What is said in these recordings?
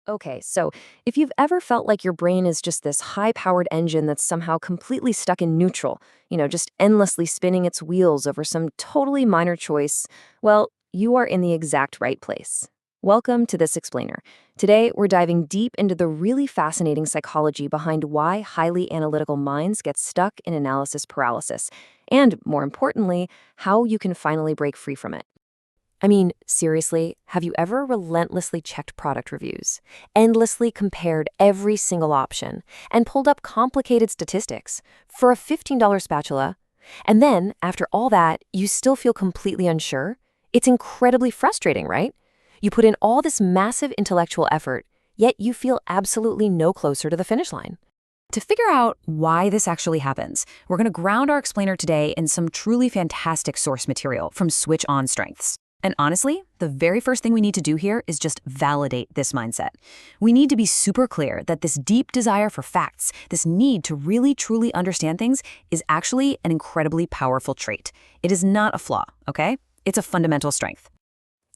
Okay, so if you've ever felt like your brain is just this high-powered engine that's somehow completely stuck in neutral, just endlessly spinning its wheels over some totally minor choice, well, you are in the exact right place. Welcome to This Explainer. Today, we're diving deep into the really fascinating psychology behind why highly analytical minds get stuck in analysis paralysis, and more importantly, how you can finally break free from it. I mean, seriously, have you ever relentlessly checked product reviews, endlessly compared every single option, and pulled up complicated statistics for a $15 spatula? And then, after all that, you still feel completely unsure? It's incredibly frustrating, right? You put in all this massive intellectual effort, yet you feel absolutely no closer to the finish line. To figure out why this actually happens, we're going to ground our explainer today in some truly fantastic source material from Switch On Strengths. And honestly, the very first thing we need to do here is just validate this mindset. We need to be super clear that this deep desire for facts, this need to really truly understand things, is actually an incredibly powerful trait. It is not a flaw, okay? It's a fundamental strength.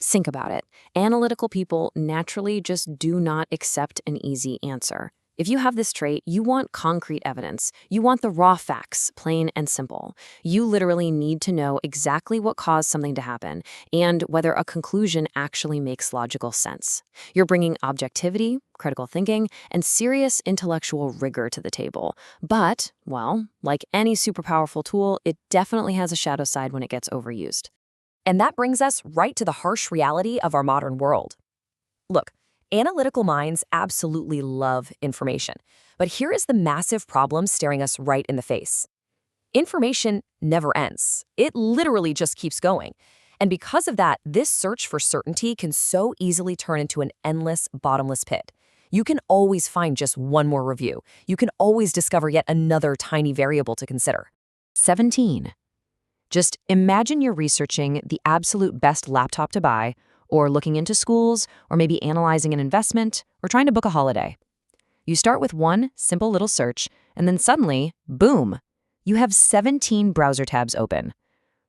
Think about it. Analytical people naturally just do not accept an easy answer. If you have this trait, you want concrete evidence. You want the raw facts, plain and simple. You literally need to know exactly what caused something to happen and whether a conclusion actually makes logical sense. You're bringing objectivity, critical thinking, and serious intellectual rigor to the table. But, well, like any super powerful tool, it definitely has a shadow side when it gets overused. And that brings us right to the harsh reality of our modern world. Look, analytical minds absolutely love information. But here is the massive problem staring us right in the face. Information never ends. It literally just keeps going. And because of that, this search for certainty can so easily turn into an endless, bottomless pit. You can always find just one more review. You can always discover yet another tiny variable to consider. 17. Just imagine you're researching the absolute best laptop to buy, or looking into schools, or maybe analyzing an investment, or trying to book a holiday. You start with one simple little search, and then suddenly, boom, you have 17 browser tabs open.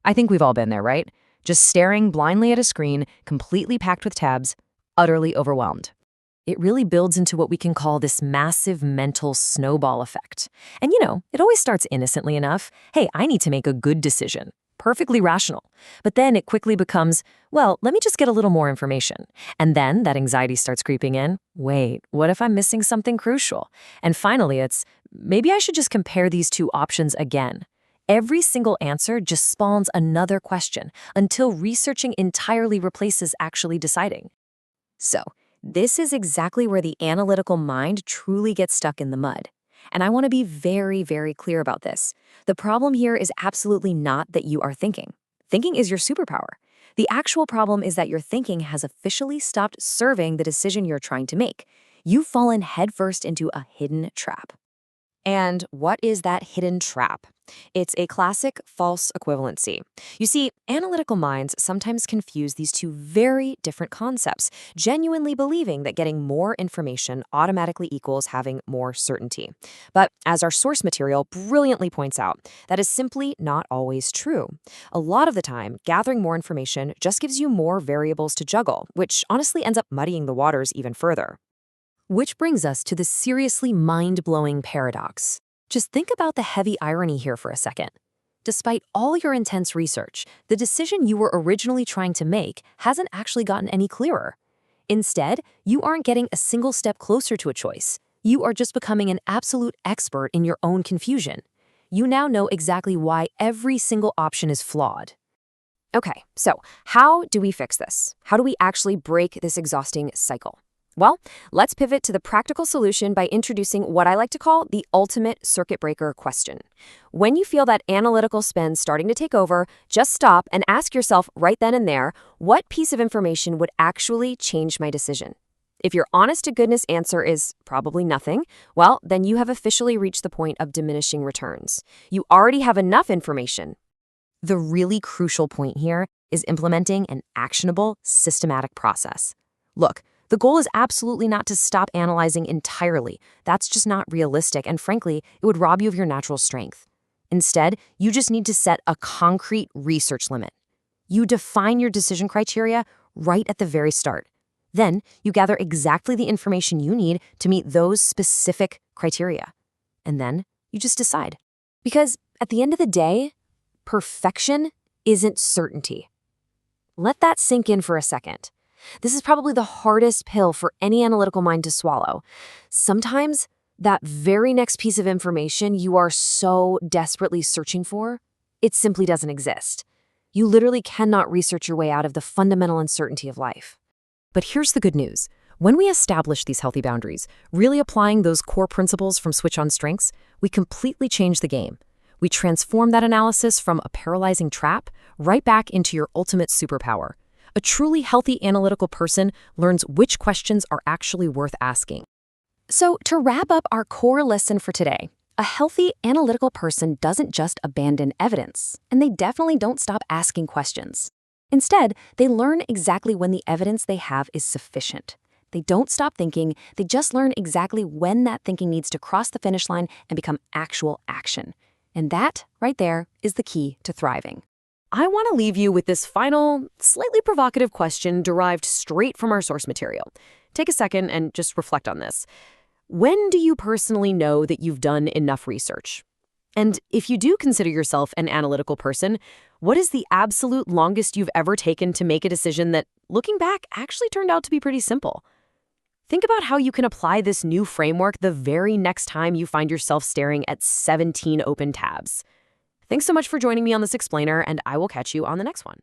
I think we've all been there, right? Just staring blindly at a screen, completely packed with tabs, utterly overwhelmed. It really builds into what we can call this massive mental snowball effect. And it always starts innocently enough. Hey, I need to make a good decision. Perfectly rational. But then it quickly becomes, well, let me just get a little more information. And then that anxiety starts creeping in. Wait, what if I'm missing something crucial? And finally, it's, maybe I should just compare these two options again. Every single answer just spawns another question until researching entirely replaces actually deciding. So, this is exactly where the analytical mind truly gets stuck in the mud. And I want to be very, very clear about this. The problem here is absolutely not that you are thinking. Thinking is your superpower. The actual problem is that your thinking has officially stopped serving the decision you're trying to make. You've fallen headfirst into a hidden trap. And what is that hidden trap? It's a classic false equivalency. You see, analytical minds sometimes confuse these two very different concepts, genuinely believing that getting more information automatically equals having more certainty. But as our source material brilliantly points out, that is simply not always true. A lot of the time, gathering more information just gives you more variables to juggle, which honestly ends up muddying the waters even further. Which brings us to the seriously mind-blowing paradox. Just think about the heavy irony here for a second. Despite all your intense research, the decision you were originally trying to make hasn't actually gotten any clearer. Instead, you aren't getting a single step closer to a choice. You are just becoming an absolute expert in your own confusion. You now know exactly why every single option is flawed. Okay, so how do we fix this? How do we actually break this exhausting cycle? Well, let's pivot to the practical solution by introducing what I like to call the ultimate circuit breaker question. When you feel that analytical spin starting to take over, just stop and ask yourself right then and there, what piece of information would actually change my decision? If your honest-to-goodness answer is probably nothing, well, then you have officially reached the point of diminishing returns. You already have enough information. The really crucial point here is implementing an actionable, systematic process. Look, the goal is absolutely not to stop analyzing entirely. That's just not realistic, and frankly, it would rob you of your natural strength. Instead, you just need to set a concrete research limit. You define your decision criteria right at the very start. Then you gather exactly the information you need to meet those specific criteria. And then you just decide. Because at the end of the day, perfection isn't certainty. Let that sink in for a second. This is probably the hardest pill for any analytical mind to swallow. Sometimes that very next piece of information you are so desperately searching for, it simply doesn't exist. You literally cannot research your way out of the fundamental uncertainty of life. But here's the good news. When we establish these healthy boundaries, really applying those core principles from Switch on Strengths, we completely change the game. We transform that analysis from a paralyzing trap right back into your ultimate superpower. A truly healthy analytical person learns which questions are actually worth asking. So, to wrap up our core lesson for today, a healthy analytical person doesn't just abandon evidence, and they definitely don't stop asking questions. Instead, they learn exactly when the evidence they have is sufficient. They don't stop thinking, they just learn exactly when that thinking needs to cross the finish line and become actual action. And that, right there, is the key to thriving. I want to leave you with this final, slightly provocative question derived straight from our source material. Take a second and just reflect on this. When do you personally know that you've done enough research? And if you do consider yourself an analytical person, what is the absolute longest you've ever taken to make a decision that, looking back, actually turned out to be pretty simple? Think about how you can apply this new framework the very next time you find yourself staring at 17 open tabs. Thanks so much for joining me on this explainer, and I will catch you on the next one.